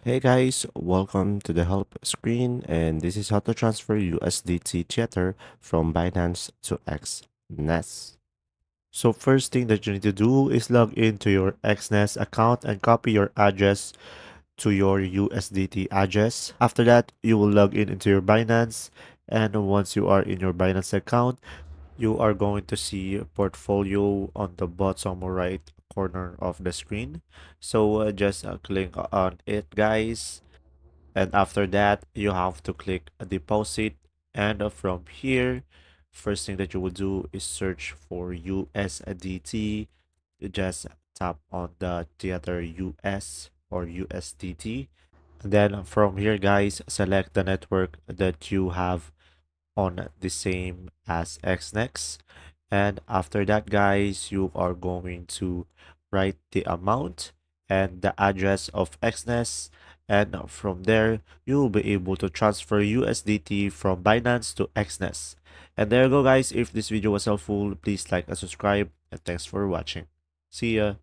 Hey guys, welcome to the help screen, and this is how to transfer USDT Tether from Binance to Exness. So first thing that you need to do is log into your Exness account and copy your address to your USDT address. After that, you will log in into your Binance, and once you are in your Binance account, you are going to see portfolio on the bottom right corner of the screen. So just click on it, guys. And after that, you have to click a deposit. And from here, first thing that you will do is search for USDT. You just tap on the Tether US or USDT. And then from here, guys, select the network that you have on the same as Xnex. And after that, guys, you are going to write the amount and the address of Xness. And from there, you will be able to transfer USDT from Binance to Xness. And there you go, guys. If this video was helpful, please like and subscribe. And thanks for watching. See ya.